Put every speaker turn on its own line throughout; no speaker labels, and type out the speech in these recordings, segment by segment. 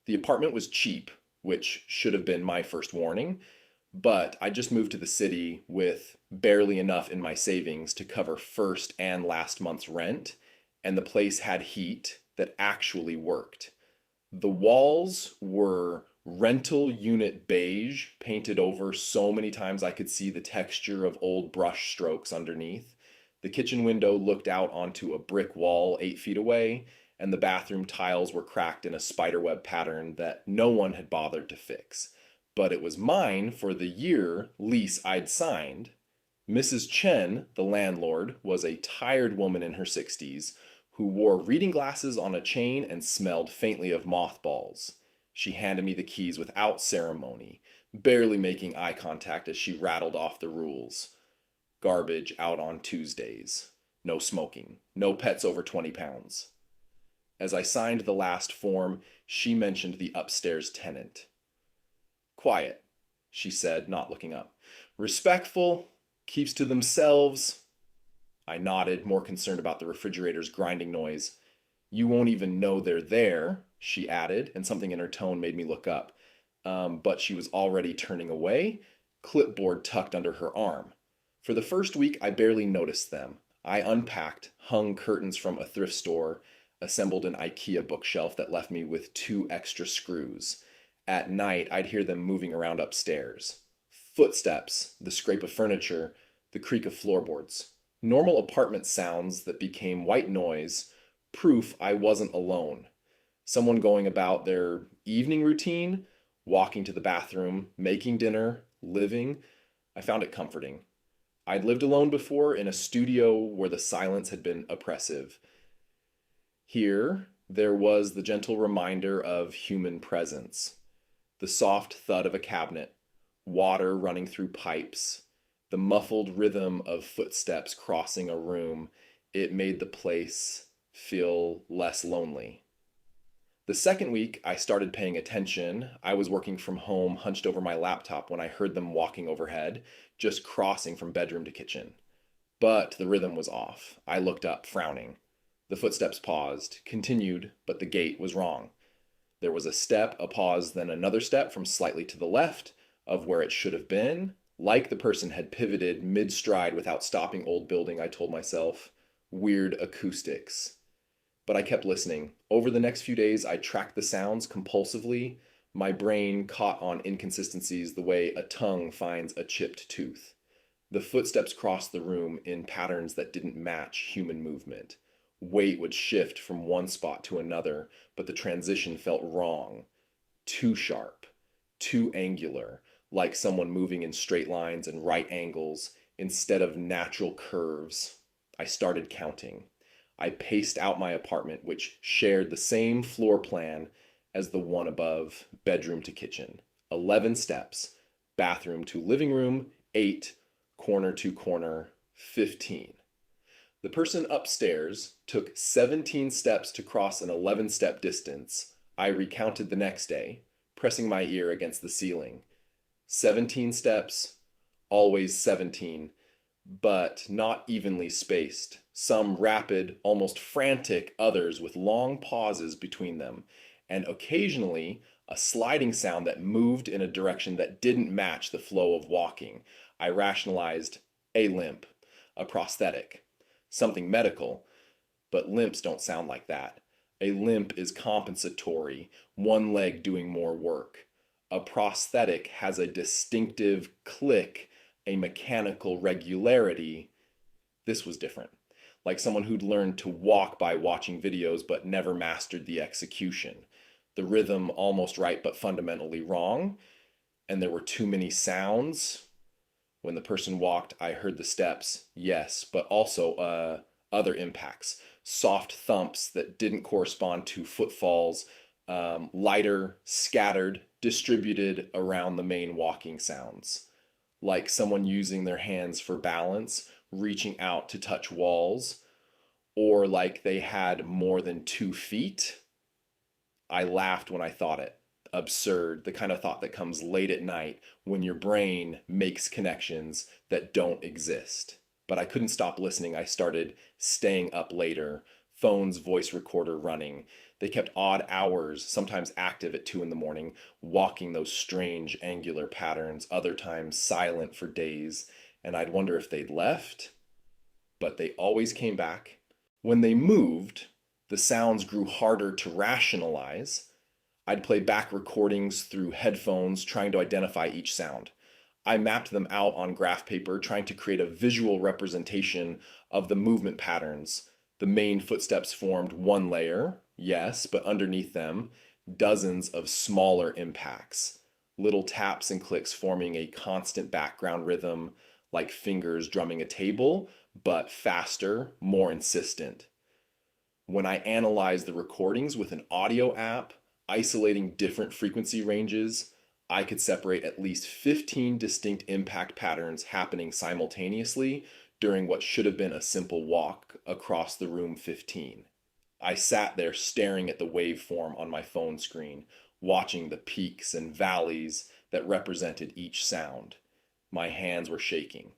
The apartment was cheap, which should have been my first warning, but I just moved to the city with barely enough in my savings to cover first and last month's rent, and the place had heat that actually worked. The walls were rental unit beige, painted over so many times I could see the texture of old brush strokes underneath. The kitchen window looked out onto a brick wall 8 feet away, and the bathroom tiles were cracked in a spiderweb pattern that no one had bothered to fix. But it was mine for the year lease I'd signed. Mrs. Chen, the landlord, was a tired woman in her 60s who wore reading glasses on a chain and smelled faintly of mothballs. She handed me the keys without ceremony, barely making eye contact as she rattled off the rules. Garbage out on Tuesdays. No smoking. No pets over 20 pounds. As I signed the last form, she mentioned the upstairs tenant. Quiet, she said, not looking up. Respectful, keeps to themselves. I nodded, more concerned about the refrigerator's grinding noise. You won't even know they're there, she added, and something in her tone made me look up. But she was already turning away, clipboard tucked under her arm. For the first week, I barely noticed them. I unpacked, hung curtains from a thrift store, assembled an IKEA bookshelf that left me with 2 extra screws. At night, I'd hear them moving around upstairs. Footsteps, the scrape of furniture, the creak of floorboards. Normal apartment sounds that became white noise, proof I wasn't alone. Someone going about their evening routine, walking to the bathroom, making dinner, living. I found it comforting. I'd lived alone before in a studio where the silence had been oppressive. Here, there was the gentle reminder of human presence. The soft thud of a cabinet, water running through pipes, the muffled rhythm of footsteps crossing a room. It made the place feel less lonely. The second week, I started paying attention. I was working from home, hunched over my laptop when I heard them walking overhead, just crossing from bedroom to kitchen. But the rhythm was off. I looked up, frowning. The footsteps paused, continued, but the gait was wrong. There was a step, a pause, then another step from slightly to the left of where it should have been, like the person had pivoted mid-stride without stopping old building, I told myself. Weird acoustics. But I kept listening. Over the next few days, I tracked the sounds compulsively. My brain caught on inconsistencies the way a tongue finds a chipped tooth. The footsteps crossed the room in patterns that didn't match human movement. Weight would shift from one spot to another, but the transition felt wrong. Too sharp. Too angular. Like someone moving in straight lines and right angles instead of natural curves. I started counting. I paced out my apartment, which shared the same floor plan as the one above, bedroom to kitchen. 11 steps, bathroom to living room, 8, corner to corner, 15. The person upstairs took 17 steps to cross an 11-step distance. I recounted the next day, pressing my ear against the ceiling. 17 steps, always 17, but not evenly spaced. Some rapid, almost frantic, others with long pauses between them, and occasionally a sliding sound that moved in a direction that didn't match the flow of walking. I rationalized a limp, a prosthetic, something medical, but limps don't sound like that. A limp is compensatory, one leg doing more work. A prosthetic has a distinctive click, a mechanical regularity. This was different. Like someone who'd learned to walk by watching videos but never mastered the execution. The rhythm almost right but fundamentally wrong, and there were too many sounds. When the person walked, I heard the steps, yes, but also other impacts. Soft thumps that didn't correspond to footfalls, lighter, scattered, distributed around the main walking sounds. Like someone using their hands for balance, reaching out to touch walls, or like they had more than 2 feet. I laughed when I thought it. Absurd, the kind of thought that comes late at night when your brain makes connections that don't exist. But I couldn't stop listening. I started staying up later, phone's voice recorder running. They kept odd hours, sometimes active at 2 in the morning, walking those strange angular patterns, other times silent for days, and I'd wonder if they'd left, but they always came back. When they moved, the sounds grew harder to rationalize. I'd play back recordings through headphones trying to identify each sound. I mapped them out on graph paper, trying to create a visual representation of the movement patterns. The main footsteps formed one layer, yes, but underneath them, dozens of smaller impacts. Little taps and clicks forming a constant background rhythm, like fingers drumming a table, but faster, more insistent. When I analyzed the recordings with an audio app, isolating different frequency ranges, I could separate at least 15 distinct impact patterns happening simultaneously during what should have been a simple walk across the room 15. I sat there staring at the waveform on my phone screen, watching the peaks and valleys that represented each sound. My hands were shaking.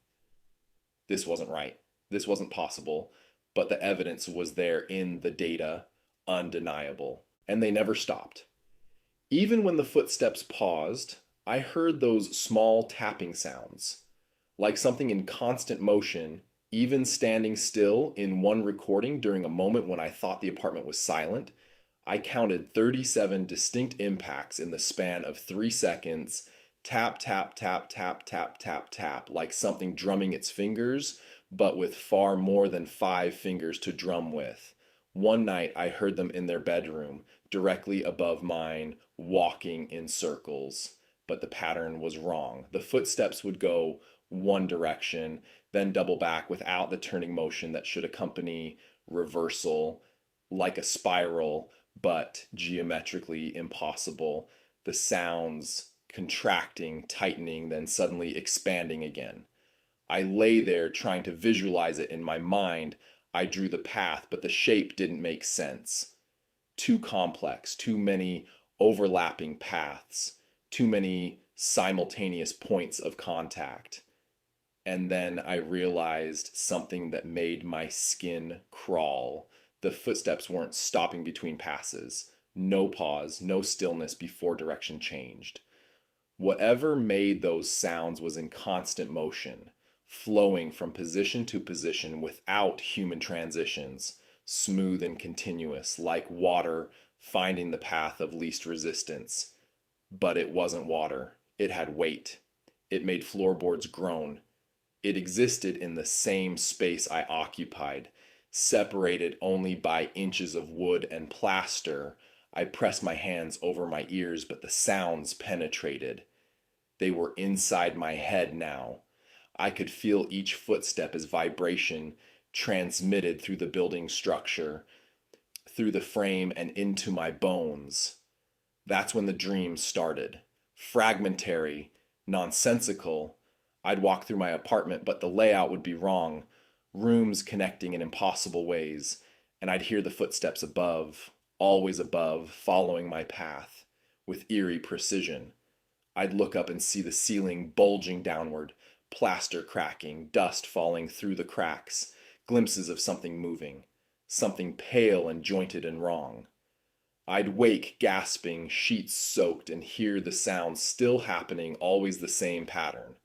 This wasn't right. This wasn't possible, but the evidence was there in the data, undeniable. And they never stopped. Even when the footsteps paused, I heard those small tapping sounds, like something in constant motion, even standing still in one recording during a moment when I thought the apartment was silent. I counted 37 distinct impacts in the span of 3 seconds. Tap, tap, tap, tap, tap, tap, tap, like something drumming its fingers, but with far more than 5 fingers to drum with. One night I heard them in their bedroom, directly above mine, walking in circles. But the pattern was wrong. The footsteps would go one direction, then double back without the turning motion that should accompany reversal, like a spiral, but geometrically impossible. The sounds contracting, tightening, then suddenly expanding again. I lay there trying to visualize it in my mind. I drew the path, but the shape didn't make sense. Too complex, too many overlapping paths, too many simultaneous points of contact. And then I realized something that made my skin crawl. The footsteps weren't stopping between passes. No pause, no stillness before direction changed. Whatever made those sounds was in constant motion, flowing from position to position without human transitions, smooth and continuous, like water finding the path of least resistance. But it wasn't water. It had weight. It made floorboards groan. It existed in the same space I occupied, separated only by inches of wood and plaster. I pressed my hands over my ears, but the sounds penetrated. They were inside my head now. I could feel each footstep as vibration transmitted through the building structure, through the frame and into my bones. That's when the dream started. Fragmentary, nonsensical. I'd walk through my apartment, but the layout would be wrong. Rooms connecting in impossible ways, and I'd hear the footsteps above, always above, following my path, with eerie precision. I'd look up and see the ceiling bulging downward, plaster cracking, dust falling through the cracks, glimpses of something moving, something pale and jointed and wrong. I'd wake gasping, sheets soaked, and hear the sound still happening, always the same pattern,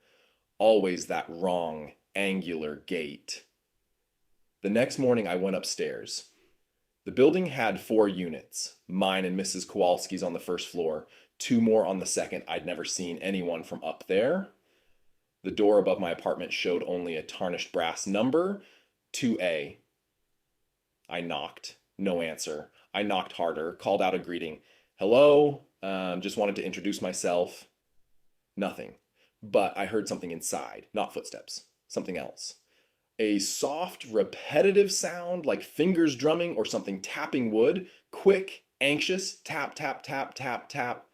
always that wrong, angular gait. The next morning I went upstairs. The building had 4 units, mine and Mrs. Kowalski's on the first floor, 2 more on the second. I'd never seen anyone from up there. The door above my apartment showed only a tarnished brass number, 2A. I knocked. No answer. I knocked harder, called out a greeting. Hello? Just wanted to introduce myself. Nothing. But I heard something inside. Not footsteps. Something else. A soft, repetitive sound like fingers drumming or something tapping wood. Quick, anxious, tap, tap, tap, tap, tap.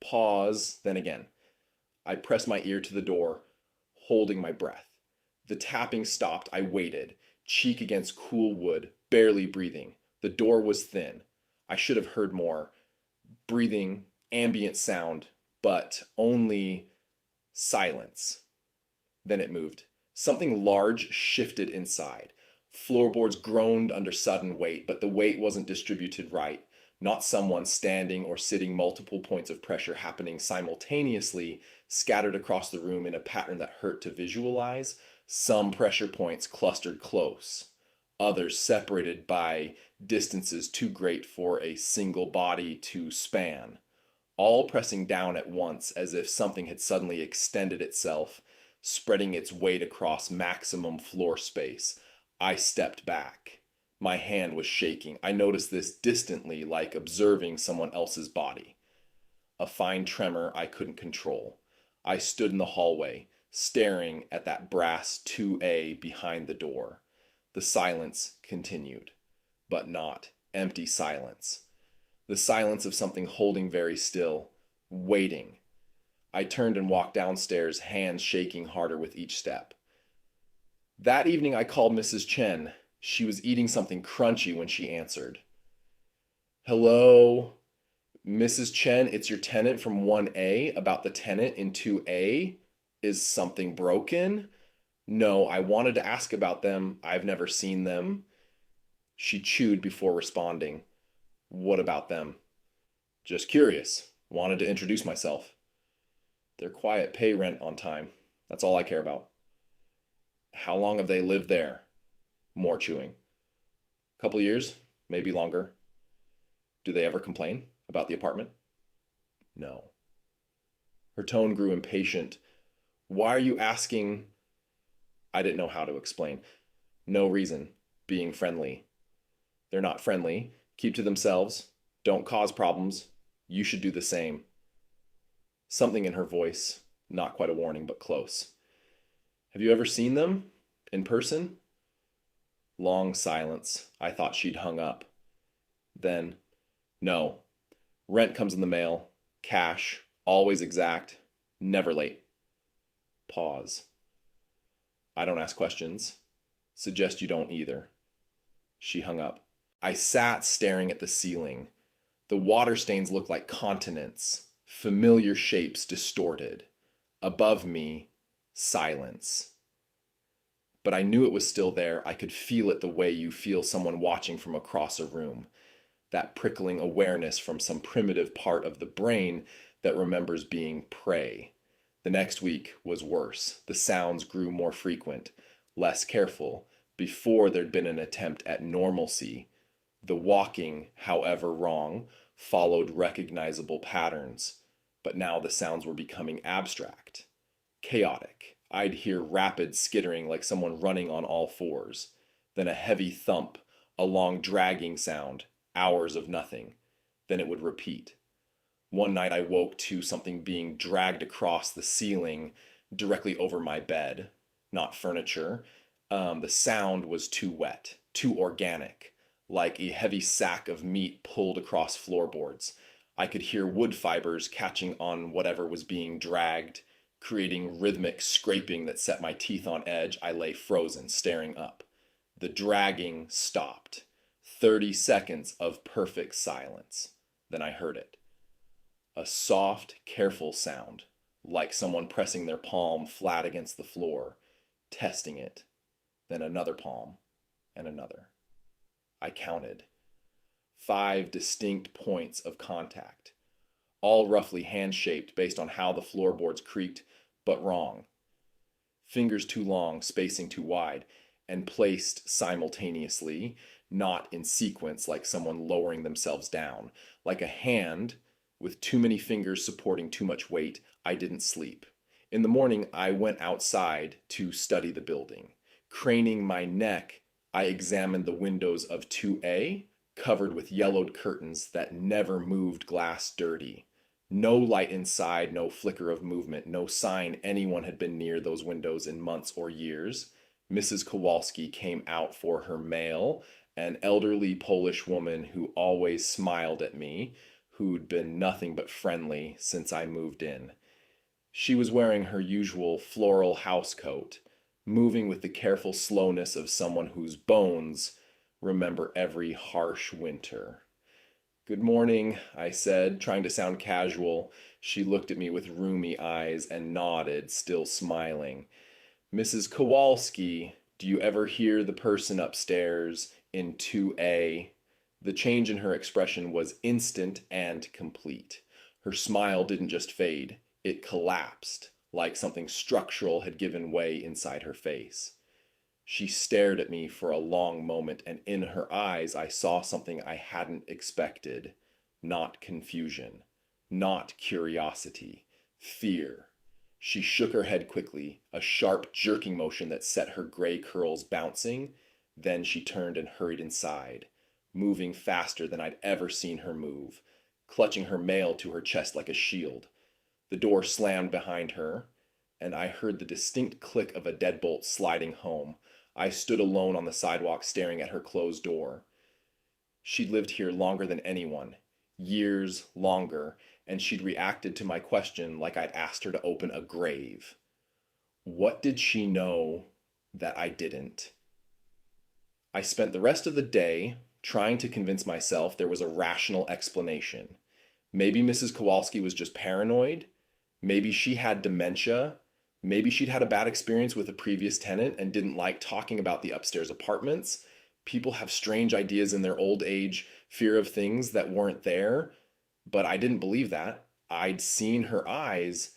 Pause, then again. I pressed my ear to the door, holding my breath. The tapping stopped. I waited, cheek against cool wood, barely breathing. The door was thin. I should have heard more. Breathing, ambient sound, but only silence. Then it moved. Something large shifted inside. Floorboards groaned under sudden weight, but the weight wasn't distributed right. not someone standing or sitting, multiple points of pressure happening simultaneously, scattered across the room in a pattern that hurt to visualize. Some pressure points clustered close, others separated by distances too great for a single body to span, all pressing down at once as if something had suddenly extended itself, spreading its weight across maximum floor space. I stepped back. My hand was shaking. I noticed this distantly, like observing someone else's body. A fine tremor I couldn't control. I stood in the hallway, staring at that brass 2A behind the door. The silence continued, but not empty silence. The silence of something holding very still, waiting. I turned and walked downstairs, hands shaking harder with each step. That evening I called Mrs. Chen. She was eating something crunchy when she answered. Hello, Mrs. Chen, it's your tenant from 1A about the tenant in 2A. Is something broken? No, I wanted to ask about them. I've never seen them. She chewed before responding. What about them? Just curious. Wanted to introduce myself. They're quiet, pay rent on time. That's all I care about. How long have they lived there? More chewing. Couple years, maybe longer. Do they ever complain about the apartment? No. Her tone grew impatient. Why are you asking? I didn't know how to explain. No reason. Being friendly. They're not friendly. Keep to themselves. Don't cause problems. You should do the same. Something in her voice, not quite a warning, but close. Have you ever seen them? In person? Long silence. I thought she'd hung up. Then, no. Rent comes in the mail. Cash. Always exact. Never late. Pause. I don't ask questions. Suggest you don't either. She hung up. I sat staring at the ceiling. The water stains looked like continents, familiar shapes distorted. Above me, silence. But I knew it was still there. I could feel it the way you feel someone watching from across a room. That prickling awareness from some primitive part of the brain that remembers being prey. The next week was worse. The sounds grew more frequent, less careful. Before there'd been an attempt at normalcy. The walking, however wrong, followed recognizable patterns. But now the sounds were becoming abstract, chaotic. I'd hear rapid skittering like someone running on all fours. Then a heavy thump, a long dragging sound, hours of nothing. Then it would repeat. One night I woke to something being dragged across the ceiling directly over my bed. Not furniture. The sound was too wet, too organic, like a heavy sack of meat pulled across floorboards. I could hear wood fibers catching on whatever was being dragged, creating rhythmic scraping that set my teeth on edge. I lay frozen, staring up. The dragging stopped. 30 seconds of perfect silence. Then I heard it. A soft, careful sound, like someone pressing their palm flat against the floor, testing it. Then another palm, and another. I counted. 5 distinct points of contact, all roughly hand-shaped based on how the floorboards creaked, but wrong. Fingers too long, spacing too wide, and placed simultaneously, not in sequence like someone lowering themselves down. Like a hand with too many fingers supporting too much weight. I didn't sleep. In the morning, I went outside to study the building. Craning my neck, I examined the windows of 2A, covered with yellowed curtains that never moved glass dirty. No light inside, no flicker of movement, no sign anyone had been near those windows in months or years. Mrs. Kowalski came out for her mail, an elderly Polish woman who always smiled at me, who'd been nothing but friendly since I moved in. She was wearing her usual floral housecoat, moving with the careful slowness of someone whose bones remember every harsh winter. Good morning, I said, trying to sound casual. She looked at me with rheumy eyes and nodded, still smiling. Mrs. Kowalski, do you ever hear the person upstairs in 2A? The change in her expression was instant and complete. Her smile didn't just fade, it collapsed, like something structural had given way inside her face. She stared at me for a long moment, and in her eyes I saw something I hadn't expected. Not confusion, not curiosity, fear. She shook her head quickly, a sharp jerking motion that set her gray curls bouncing. Then she turned and hurried inside, moving faster than I'd ever seen her move, clutching her mail to her chest like a shield. The door slammed behind her, and I heard the distinct click of a deadbolt sliding home. I stood alone on the sidewalk staring at her closed door. She'd lived here longer than anyone, years longer, and she'd reacted to my question like I'd asked her to open a grave. What did she know that I didn't? I spent the rest of the day trying to convince myself there was a rational explanation. Maybe Mrs. Kowalski was just paranoid. Maybe she had dementia. Maybe she'd had a bad experience with a previous tenant and didn't like talking about the upstairs apartments. People have strange ideas in their old age, fear of things that weren't there. But I didn't believe that. I'd seen her eyes.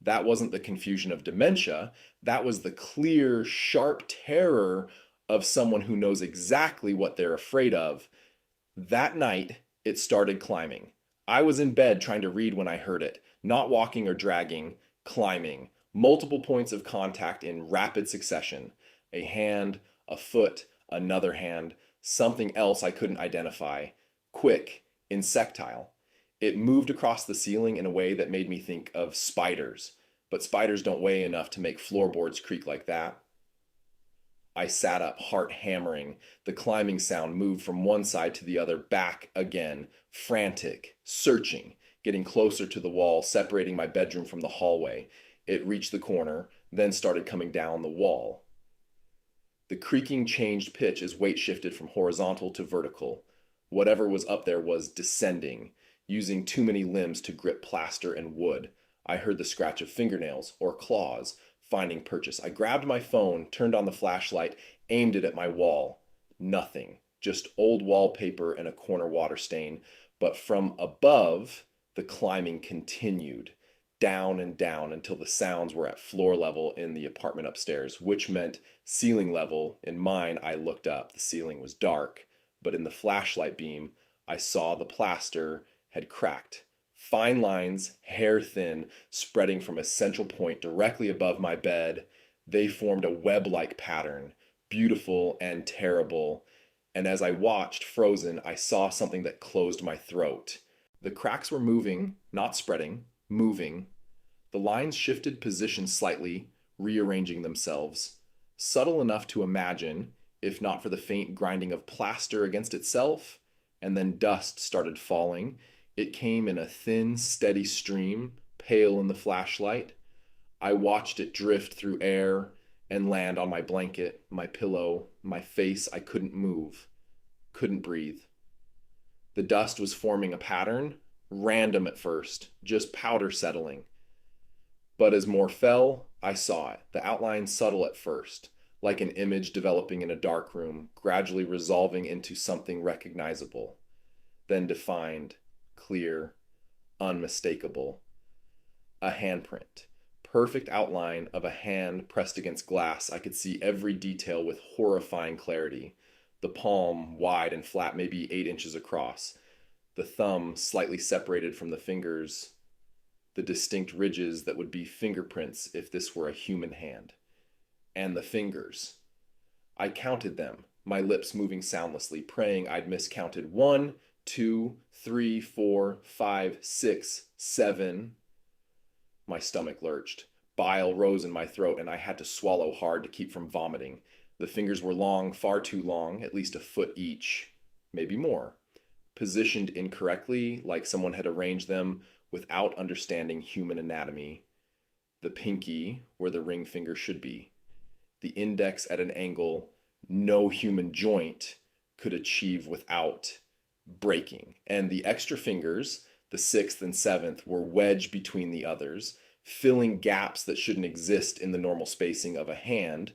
That wasn't the confusion of dementia. That was the clear, sharp terror of someone who knows exactly what they're afraid of. That night, it started climbing. I was in bed trying to read when I heard it, not walking or dragging, climbing. Multiple points of contact in rapid succession. A hand, a foot, another hand, something else I couldn't identify. Quick, insectile. It moved across the ceiling in a way that made me think of spiders, but spiders don't weigh enough to make floorboards creak like that. I sat up, heart hammering. The climbing sound moved from one side to the other, back again, frantic, searching, getting closer to the wall, separating my bedroom from the hallway. It reached the corner, then started coming down the wall. The creaking changed pitch as weight shifted from horizontal to vertical. Whatever was up there was descending, using too many limbs to grip plaster and wood. I heard the scratch of fingernails or claws finding purchase. I grabbed my phone, turned on the flashlight, aimed it at my wall. Nothing. Just old wallpaper and a corner water stain. But from above, the climbing continued, down and down until the sounds were at floor level in the apartment upstairs, which meant ceiling level. In mine, I looked up. The ceiling was dark, but in the flashlight beam, I saw the plaster had cracked. Fine lines, hair thin, spreading from a central point directly above my bed. They formed a web-like pattern, beautiful and terrible. And as I watched, frozen, I saw something that closed my throat. The cracks were moving, not spreading, moving. The lines shifted position slightly, rearranging themselves. Subtle enough to imagine, if not for the faint grinding of plaster against itself. And then dust started falling. It came in a thin, steady stream, pale in the flashlight. I watched it drift through air and land on my blanket, my pillow, my face. I couldn't move, couldn't breathe. The dust was forming a pattern, random at first, just powder settling. But as more fell, I saw it, the outline subtle at first, like an image developing in a dark room, gradually resolving into something recognizable, then defined, clear, unmistakable. A handprint. Perfect outline of a hand pressed against glass. I could see every detail with horrifying clarity. The palm, wide and flat, maybe 8 inches across. The thumb slightly separated from the fingers. The distinct ridges that would be fingerprints if this were a human hand. And the fingers. I counted them, my lips moving soundlessly, praying I'd miscounted 1, 2, 3, 4, 5, 6, 7. My stomach lurched. Bile rose in my throat, and I had to swallow hard to keep from vomiting. The fingers were long, far too long, at least a foot each, maybe more. Positioned incorrectly, like someone had arranged them without understanding human anatomy. The pinky where the ring finger should be. The index at an angle no human joint could achieve without breaking. And the extra fingers, the 6th and 7th, were wedged between the others, filling gaps that shouldn't exist in the normal spacing of a hand.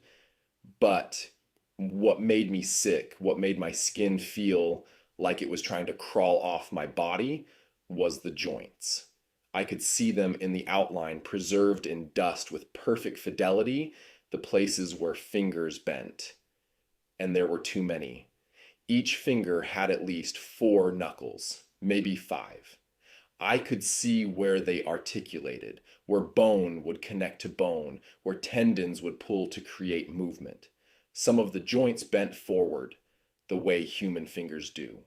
But what made me sick, what made my skin feel like it was trying to crawl off my body, was the joints. I could see them in the outline, preserved in dust with perfect fidelity, the places where fingers bent. And there were too many. Each finger had at least 4 knuckles, maybe 5. I could see where they articulated, where bone would connect to bone, where tendons would pull to create movement. Some of the joints bent forward, the way human fingers do,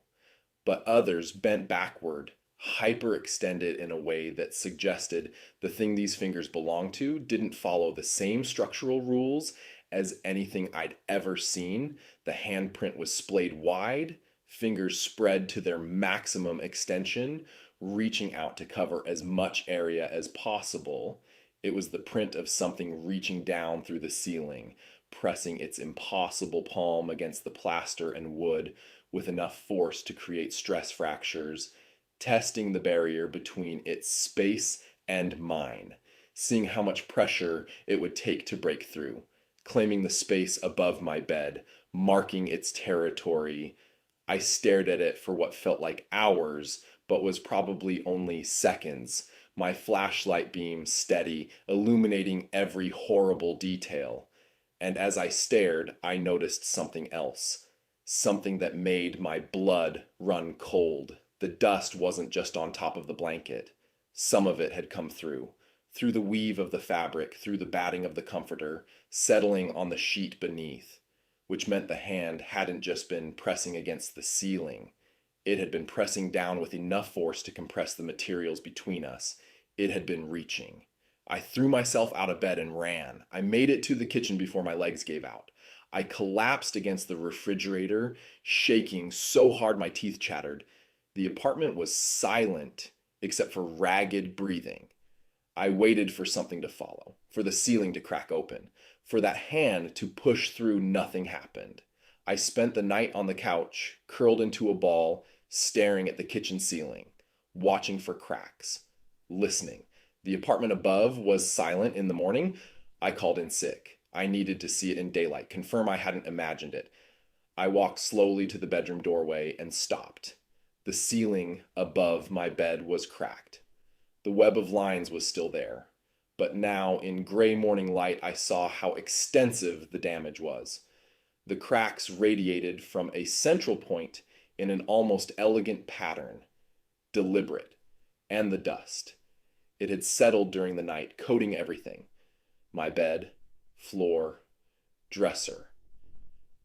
but others bent backward, hyperextended in a way that suggested the thing these fingers belonged to didn't follow the same structural rules as anything I'd ever seen. The handprint was splayed wide, fingers spread to their maximum extension, reaching out to cover as much area as possible. It was the print of something reaching down through the ceiling, pressing its impossible palm against the plaster and wood with enough force to create stress fractures, testing the barrier between its space and mine, seeing how much pressure it would take to break through, claiming the space above my bed, marking its territory. I stared at it for what felt like hours, but was probably only seconds, my flashlight beam steady, illuminating every horrible detail. And as I stared, I noticed something else, something that made my blood run cold. The dust wasn't just on top of the blanket. Some of it had come through the weave of the fabric, through the batting of the comforter, settling on the sheet beneath, which meant the hand hadn't just been pressing against the ceiling. It had been pressing down with enough force to compress the materials between us. It had been reaching. I threw myself out of bed and ran. I made it to the kitchen before my legs gave out. I collapsed against the refrigerator, shaking so hard my teeth chattered. The apartment was silent except for ragged breathing. I waited for something to follow, for the ceiling to crack open, for that hand to push through. Nothing happened. I spent the night on the couch, curled into a ball, staring at the kitchen ceiling, watching for cracks, listening. The apartment above was silent in the morning. I called in sick. I needed to see it in daylight, confirm I hadn't imagined it. I walked slowly to the bedroom doorway and stopped. The ceiling above my bed was cracked. The web of lines was still there, but now in gray morning light I saw how extensive the damage was. The cracks radiated from a central point in an almost elegant pattern, deliberate, and the dust. It had settled during the night, coating everything. My bed, floor, dresser.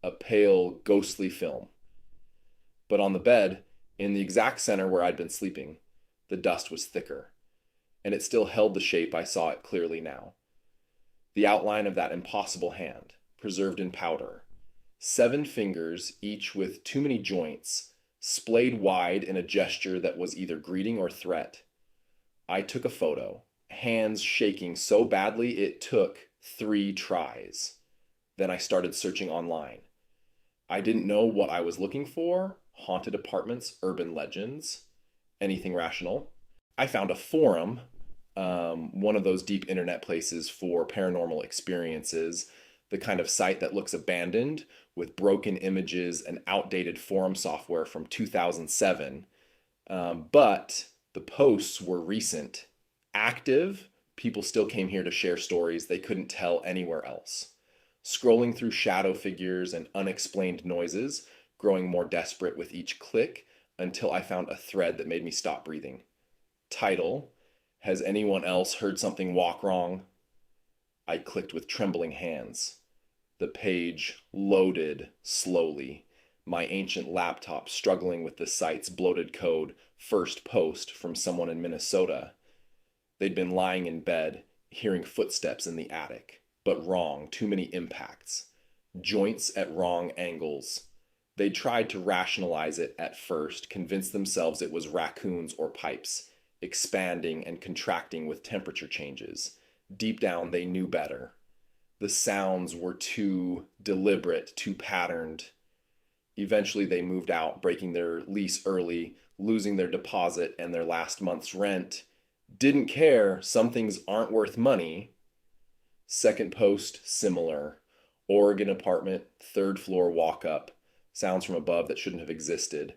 A pale, ghostly film. But on the bed, in the exact center where I'd been sleeping, the dust was thicker, and it still held the shape. I saw it clearly now. The outline of that impossible hand, preserved in powder. 7 fingers, each with too many joints, splayed wide in a gesture that was either greeting or threat. I took a photo, hands shaking so badly it took 3 tries. Then I started searching online. I didn't know what I was looking for. Haunted apartments, urban legends, anything rational. I found a forum, one of those deep internet places for paranormal experiences, the kind of site that looks abandoned with broken images and outdated forum software from 2007. But the posts were recent, active. People still came here to share stories they couldn't tell anywhere else. Scrolling through shadow figures and unexplained noises, growing more desperate with each click until I found a thread that made me stop breathing. Title: Has anyone else heard something walk wrong? I clicked with trembling hands. The page loaded slowly, my ancient laptop struggling with the site's bloated code. First post from someone in Minnesota. They'd been lying in bed, hearing footsteps in the attic, but wrong, too many impacts. Joints at wrong angles. They tried to rationalize it at first, convinced themselves it was raccoons or pipes, expanding and contracting with temperature changes. Deep down, they knew better. The sounds were too deliberate, too patterned. Eventually, they moved out, breaking their lease early, losing their deposit and their last month's rent. Didn't care, some things aren't worth money. Second post, similar. Oregon apartment, 3rd floor walk up. Sounds from above that shouldn't have existed.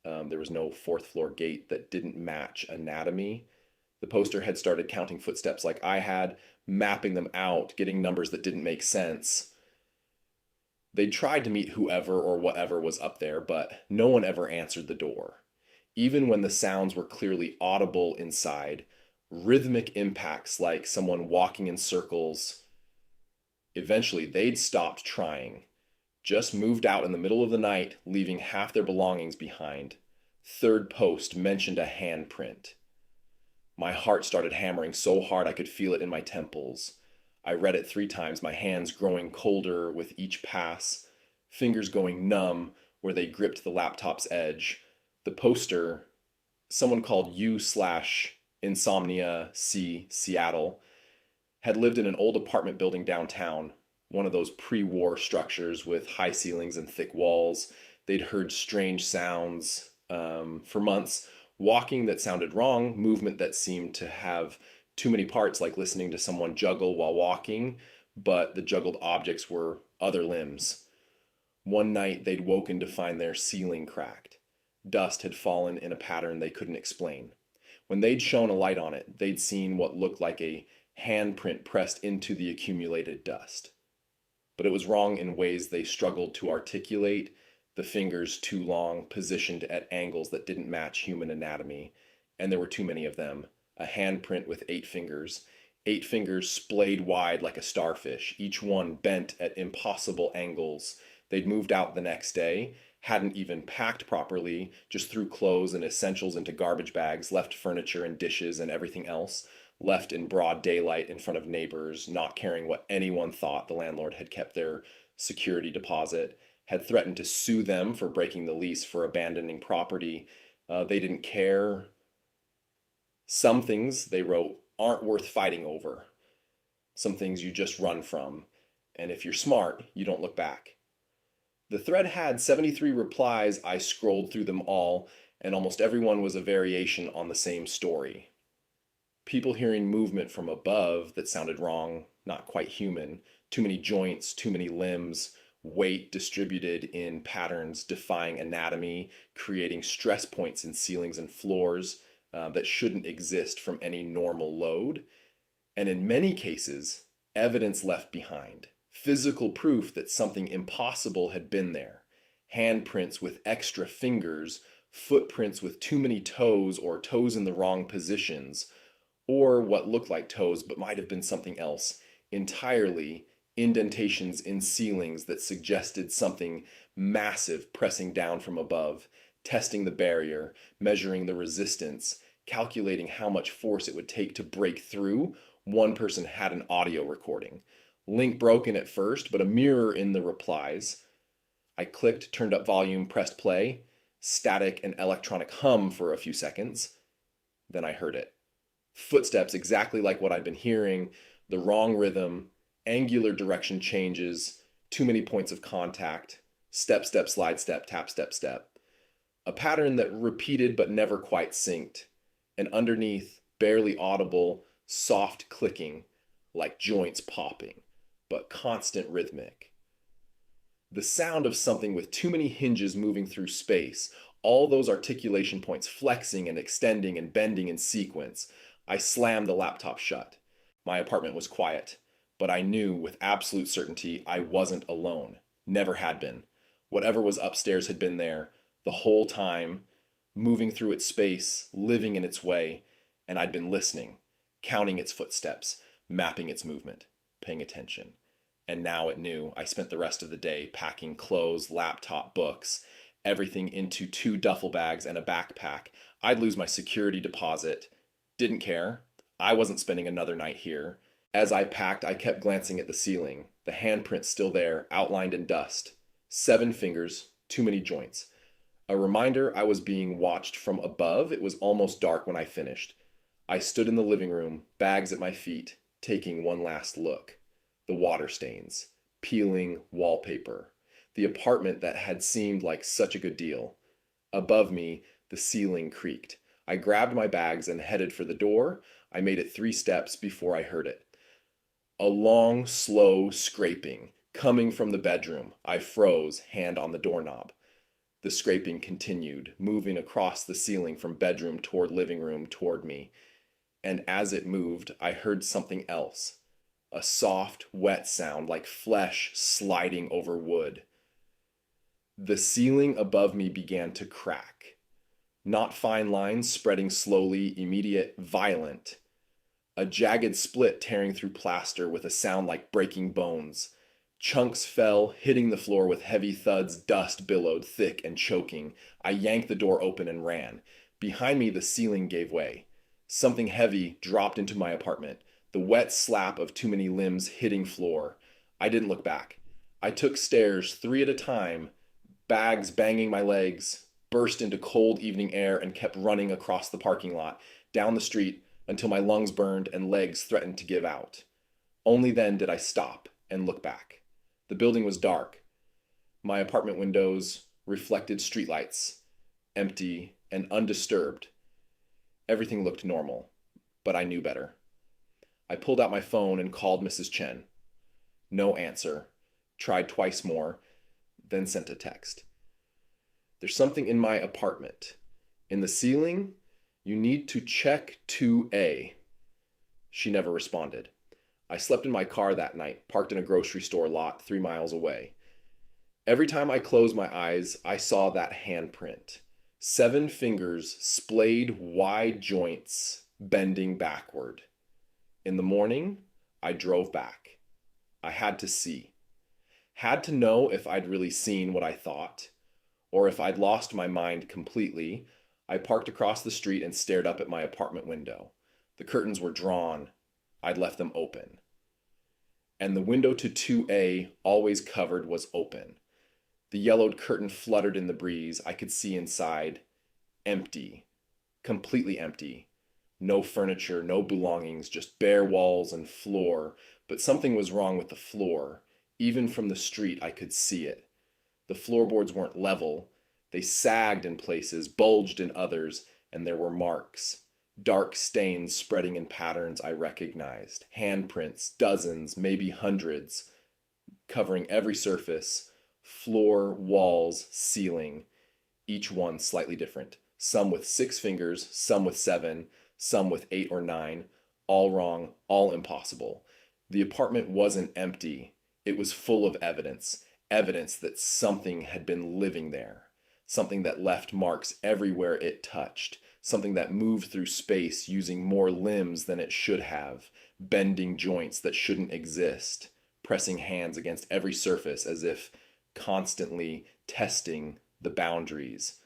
There was no fourth floor gate that didn't match anatomy. The poster had started counting footsteps like I had, mapping them out, getting numbers that didn't make sense. They'd tried to meet whoever or whatever was up there, but no one ever answered the door. Even when the sounds were clearly audible inside, rhythmic impacts like someone walking in circles, eventually they'd stopped trying, just moved out in the middle of the night, leaving half their belongings behind. Third post mentioned a handprint. My heart started hammering so hard I could feel it in my temples. I read it 3 times, my hands growing colder with each pass, fingers going numb where they gripped the laptop's edge. The poster, someone called U/Insomnia C Seattle, had lived in an old apartment building downtown, one of those pre war structures with high ceilings and thick walls. They'd heard strange sounds for months, walking that sounded wrong, movement that seemed to have too many parts, like listening to someone juggle while walking, but the juggled objects were other limbs. One night they'd woken to find their ceiling cracked. Dust had fallen in a pattern they couldn't explain. When they'd shone a light on it, they'd seen what looked like a handprint pressed into the accumulated dust. But it was wrong in ways they struggled to articulate, the fingers too long, positioned at angles that didn't match human anatomy, and there were too many of them. A handprint with 8 fingers splayed wide like a starfish, each one bent at impossible angles. They'd moved out the next day, hadn't even packed properly, just threw clothes and essentials into garbage bags, left furniture and dishes and everything else, left in broad daylight in front of neighbors, not caring what anyone thought. The landlord had kept their security deposit, had threatened to sue them for breaking the lease for abandoning property. They didn't care. Some things, they wrote, aren't worth fighting over. Some things you just run from. And if you're smart, you don't look back. The thread had 73 replies. I scrolled through them all, and almost everyone was a variation on the same story. People hearing movement from above that sounded wrong, not quite human, too many joints, too many limbs, weight distributed in patterns defying anatomy, creating stress points in ceilings and floors that shouldn't exist from any normal load. And in many cases, evidence left behind, physical proof that something impossible had been there. Handprints with extra fingers, footprints with too many toes or toes in the wrong positions, or what looked like toes but might have been something else entirely, indentations in ceilings that suggested something massive pressing down from above, testing the barrier, measuring the resistance, calculating how much force it would take to break through. One person had an audio recording. Link broken at first, but a mirror in the replies. I clicked, turned up volume, pressed play. Static and electronic hum for a few seconds. Then I heard it. Footsteps exactly like what I'd been hearing, the wrong rhythm, angular direction changes, too many points of contact, step, step, slide, step, tap, step, step. A pattern that repeated but never quite synced. And underneath, barely audible, soft clicking, like joints popping, but constant rhythmic. The sound of something with too many hinges moving through space, all those articulation points flexing and extending and bending in sequence. I slammed the laptop shut. My apartment was quiet, but I knew with absolute certainty I wasn't alone. Never had been. Whatever was upstairs had been there the whole time, moving through its space, living in its way, and I'd been listening, counting its footsteps, mapping its movement, paying attention. And now it knew. I spent the rest of the day packing clothes, laptop, books, everything into 2 duffel bags and a backpack. I'd lose my security deposit. Didn't care. I wasn't spending another night here. As I packed, I kept glancing at the ceiling. The handprint still there, outlined in dust. 7 fingers, too many joints. A reminder I was being watched from above. It was almost dark when I finished. I stood in the living room, bags at my feet, taking one last look. The water stains, peeling wallpaper, the apartment that had seemed like such a good deal. Above me, the ceiling creaked. I grabbed my bags and headed for the door. I made it 3 steps before I heard it. A long, slow scraping, coming from the bedroom. I froze, hand on the doorknob. The scraping continued, moving across the ceiling from bedroom toward living room toward me. And as it moved, I heard something else. A soft, wet sound like flesh sliding over wood. The ceiling above me began to crack. Not fine lines spreading slowly, immediate, violent. A jagged split tearing through plaster with a sound like breaking bones. Chunks fell, hitting the floor with heavy thuds. Dust billowed, thick and choking. I yanked the door open and ran. Behind me, the ceiling gave way. Something heavy dropped into my apartment. The wet slap of too many limbs hitting floor. I didn't look back. I took stairs 3 at a time, bags banging my legs, burst into cold evening air, and kept running across the parking lot, down the street, until my lungs burned and legs threatened to give out. Only then did I stop and look back. The building was dark. My apartment windows reflected streetlights, empty and undisturbed. Everything looked normal, but I knew better. I pulled out my phone and called Mrs. Chen. No answer. Tried twice more, then sent a text. There's something in my apartment. In the ceiling, you need to check 2A. She never responded. I slept in my car that night, parked in a grocery store lot 3 miles away. Every time I closed my eyes, I saw that handprint. 7 fingers, splayed wide joints, bending backward. In the morning, I drove back. I had to see. Had to know if I'd really seen what I thought, or if I'd lost my mind completely. I parked across the street and stared up at my apartment window. The curtains were drawn. I'd left them open. And the window to 2A, always covered, was open. The yellowed curtain fluttered in the breeze. I could see inside. Empty. Completely empty. No furniture, no belongings, just bare walls and floor. But something was wrong with the floor. Even from the street, I could see it. The floorboards weren't level. They sagged in places, bulged in others, and there were marks. Dark stains spreading in patterns I recognized. Handprints, dozens, maybe hundreds, covering every surface. Floor, walls, ceiling. Each one slightly different. Some with 6 fingers, some with 7, some with 8 or 9. All wrong, all impossible. The apartment wasn't empty. It was full of evidence. Evidence that something had been living there. Something that left marks everywhere it touched. Something that moved through space using more limbs than it should have. Bending joints that shouldn't exist. Pressing hands against every surface as if constantly testing the boundaries.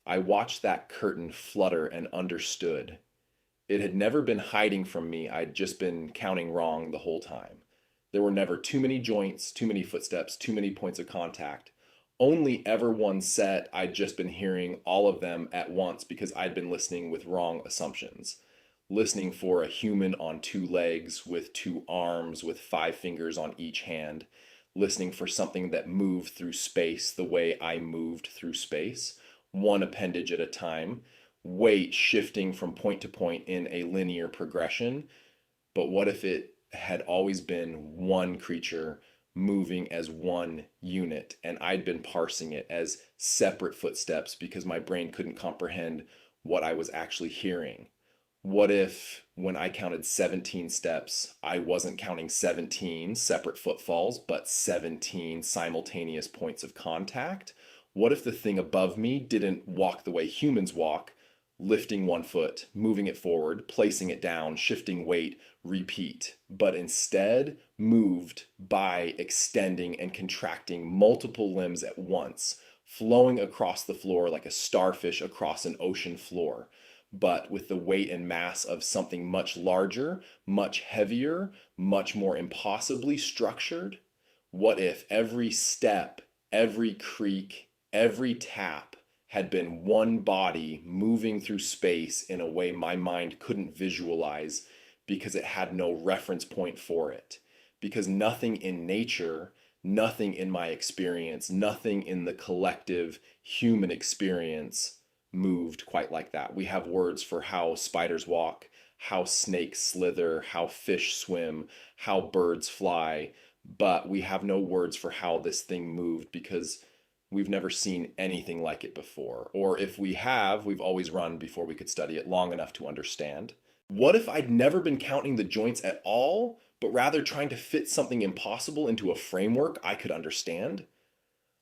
I watched that curtain flutter and understood. It had never been hiding from me. I'd just been counting wrong the whole time. There were never too many joints, too many footsteps, too many points of contact. Only ever one set. I'd just been hearing all of them at once because I'd been listening with wrong assumptions. Listening for a human on 2 legs, with 2 arms, with 5 fingers on each hand. Listening for something that moved through space the way I moved through space. One appendage at a time. Weight shifting from point to point in a linear progression. But what if it had always been one creature moving as one unit, and I'd been parsing it as separate footsteps because my brain couldn't comprehend what I was actually hearing? What if, when I counted 17 steps, I wasn't counting 17 separate footfalls, but 17 simultaneous points of contact? What if the thing above me didn't walk the way humans walk, lifting one foot, moving it forward, placing it down, shifting weight, repeat, but instead moved by extending and contracting multiple limbs at once, flowing across the floor like a starfish across an ocean floor, but with the weight and mass of something much larger, much heavier, much more impossibly structured? What if every step, every creak, every tap had been one body moving through space in a way my mind couldn't visualize because it had no reference point for it? Because nothing in nature, nothing in my experience, nothing in the collective human experience moved quite like that. We have words for how spiders walk, how snakes slither, how fish swim, how birds fly, but we have no words for how this thing moved because We've never seen anything like it before. Or if we have, we've always run before we could study it long enough to understand. What if I'd never been counting the joints at all, but rather trying to fit something impossible into a framework I could understand?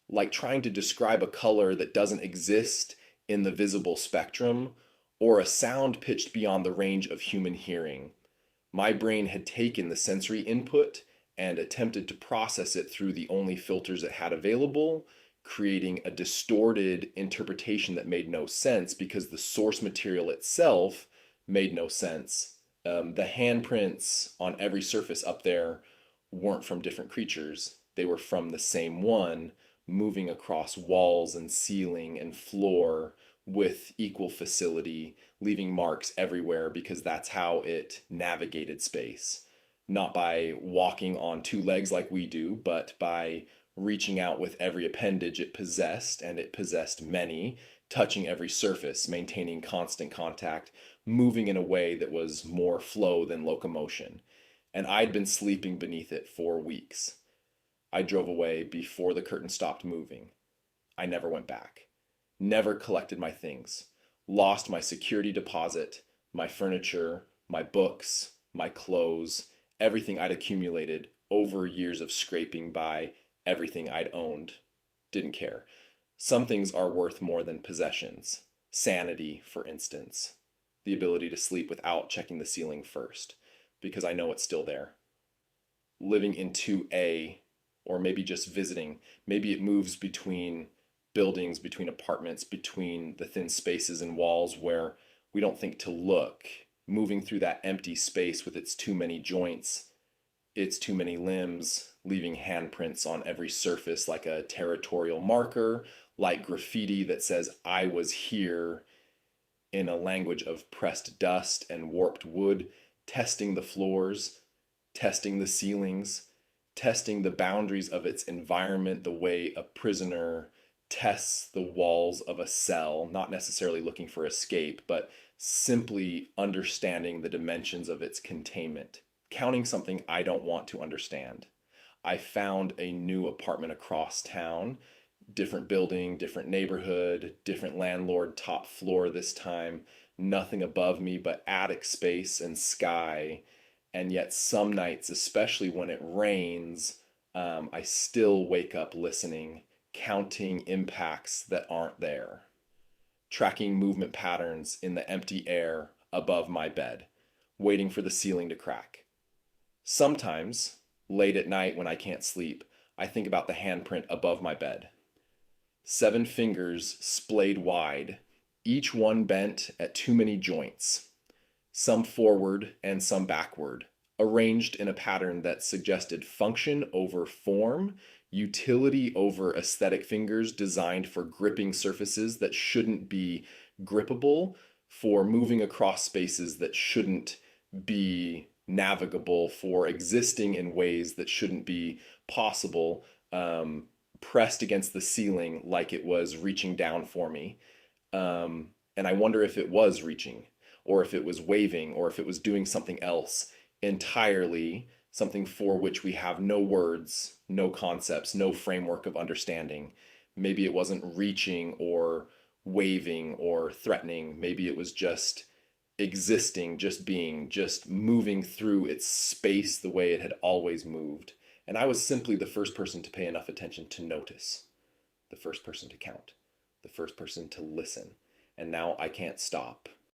Like trying to describe a color that doesn't exist in the visible spectrum, or a sound pitched beyond the range of human hearing. My brain had taken the sensory input and attempted to process it through the only filters it had available, creating a distorted interpretation that made no sense because the source material itself made no sense. The handprints on every surface up there weren't from different creatures, they were from the same one, moving across walls and ceiling and floor with equal facility, leaving marks everywhere because that's how it navigated space. Not by walking on two legs like we do, but by reaching out with every appendage it possessed, and it possessed many, touching every surface, maintaining constant contact, moving in a way that was more flow than locomotion. And I'd been sleeping beneath it for weeks. I drove away before the curtain stopped moving. I never went back. Never collected my things. Lost my security deposit, my furniture, my books, my clothes, everything I'd accumulated over years of scraping by, everything I'd owned. Didn't care. Some things are worth more than possessions. Sanity, for instance. The ability to sleep without checking the ceiling first, because I know it's still there. Living in 2A, or maybe just visiting. Maybe it moves between buildings, between apartments, between the thin spaces and walls where we don't think to look. Moving through that empty space with its too many joints, its too many limbs, leaving handprints on every surface like a territorial marker, like graffiti that says, "I was here," in a language of pressed dust and warped wood, testing the floors, testing the ceilings, testing the boundaries of its environment the way a prisoner tests the walls of a cell, not necessarily looking for escape, but simply understanding the dimensions of its containment, counting something I don't want to understand. I found a new apartment across town, different building, different neighborhood, different landlord, top floor this time, nothing above me but attic space and sky. And yet some nights, especially when it rains, I still wake up listening, counting impacts that aren't there, tracking movement patterns in the empty air above my bed, waiting for the ceiling to crack. Sometimes, late at night when I can't sleep, I think about the handprint above my bed. 7 fingers splayed wide, each one bent at too many joints, some forward and some backward, arranged in a pattern that suggested function over form, utility over aesthetic fingers designed for gripping surfaces that shouldn't be grippable, for moving across spaces that shouldn't be navigable, for existing in ways that shouldn't be possible, pressed against the ceiling like it was reaching down for me. And I wonder if it was reaching, or if it was waving, or if it was doing something else entirely, something for which we have no words, no concepts, no framework of understanding. Maybe it wasn't reaching or waving or threatening. Maybe it was just existing, just being, just moving through its space the way it had always moved. And I was simply the first person to pay enough attention to notice, the first person to count, the first person to listen. And now I can't stop.